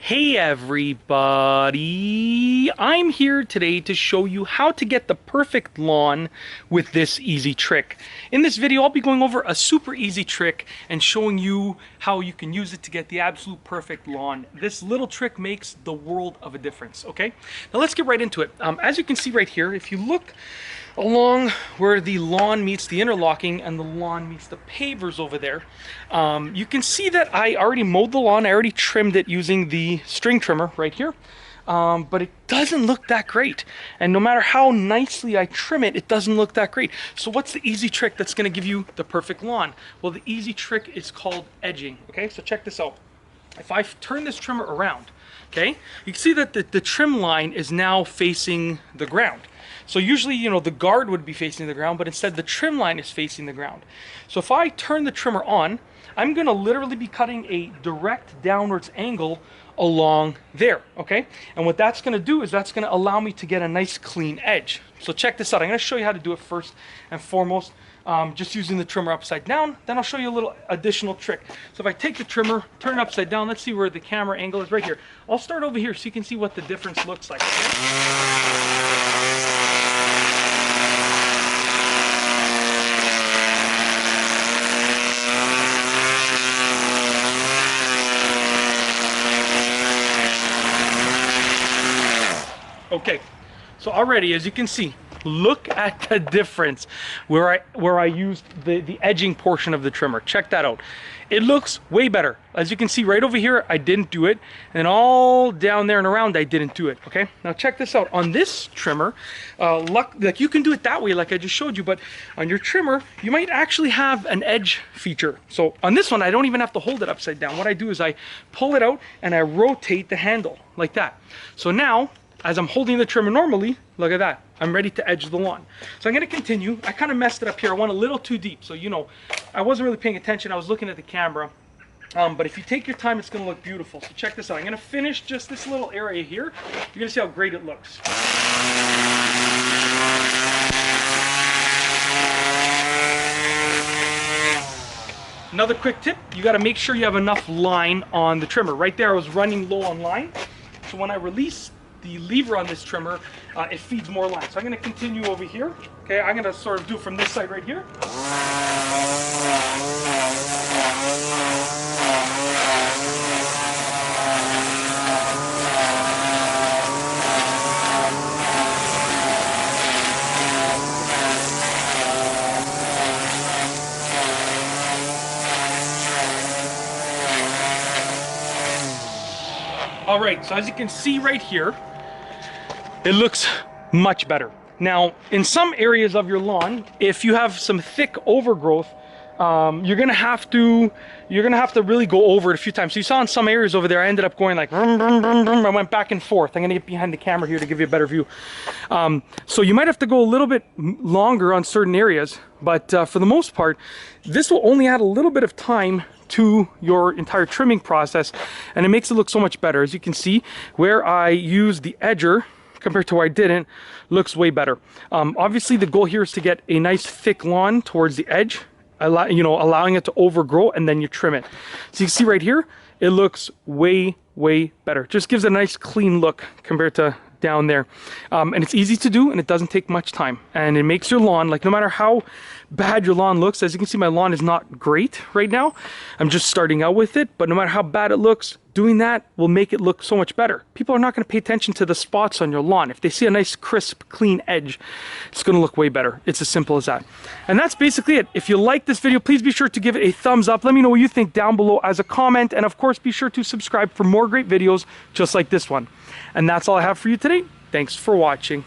Hey everybody, I'm here today to show you how to get the perfect lawn with this easy trick. In this video, I'll be going over a super easy trick and showing you how you can use it to get the absolute perfect lawn. This little trick makes the world of a difference, okay? Now let's get right into it. As you can see right here, if you look along where the lawn meets the interlocking and the lawn meets the pavers over there, you can see that I already mowed the lawn. I already trimmed it using the string trimmer right here, but it doesn't look that great. And no matter how nicely I trim it, it doesn't look that great. So what's the easy trick that's going to give you the perfect lawn? Well, the easy trick is called edging. Okay, so check this out. If I turn this trimmer around, okay, you can see that the trim line is now facing the ground. So usually, you know, the guard would be facing the ground, but instead the trim line is facing the ground. So if I turn the trimmer on, I'm going to literally be cutting a direct downwards angle along there, okay? And what that's going to do is that's going to allow me to get a nice clean edge. So check this out. I'm going to show you how to do it first and foremost, just using the trimmer upside down. Then I'll show you a little additional trick. So if I take the trimmer, turn it upside down, let's see where the camera angle is right here. I'll start over here so you can see what the difference looks like. Okay, so already, as you can see, look at the difference where I used the edging portion of the trimmer. Check that out. It looks way better. As you can see right over here, I didn't do it, and all down there and around, I didn't do it. Okay, now check this out. On this trimmer, like you can do it that way, like I just showed you, but on your trimmer, you might actually have an edge feature. So on this one, I don't even have to hold it upside down. What I do is I pull it out and I rotate the handle like that. So now, as I'm holding the trimmer normally, look at that. I'm ready to edge the lawn. So I'm going to continue. I kind of messed it up here. I went a little too deep. So, you know, I wasn't really paying attention. I was looking at the camera. But if you take your time, it's going to look beautiful. So check this out. I'm going to finish just this little area here. You're going to see how great it looks. Another quick tip, you got to make sure you have enough line on the trimmer. Right there, I was running low on line. So when I release the lever on this trimmer, it feeds more line. So I'm going to continue over here. Okay, I'm going to sort of do from this side right here. All right, so as you can see right here, it looks much better. Now, in some areas of your lawn, if you have some thick overgrowth, you're gonna have to really go over it a few times. So you saw in some areas over there, I ended up going like vroom, vroom, vroom, vroom. I went back and forth. I'm gonna get behind the camera here to give you a better view. So you might have to go a little bit longer on certain areas, but for the most part, this will only add a little bit of time to your entire trimming process, and it makes it look so much better. As you can see, where I used the edger compared to where I didn't, looks way better. Obviously, the goal here is to get a nice thick lawn towards the edge, allowing it to overgrow, and then you trim it. So you can see right here, it looks way better. Just gives a nice clean look compared to down there. And it's easy to do, and it doesn't take much time. And it makes your lawn, like no matter how bad your lawn looks, as you can see, my lawn is not great right now. I'm just starting out with it, but no matter how bad it looks, doing that will make it look so much better. People are not going to pay attention to the spots on your lawn. If they see a nice, crisp, clean edge, it's going to look way better. It's as simple as that. And that's basically it. If you like this video, please be sure to give it a thumbs up. Let me know what you think down below as a comment. And of course, be sure to subscribe for more great videos just like this one. And that's all I have for you today. Thanks for watching.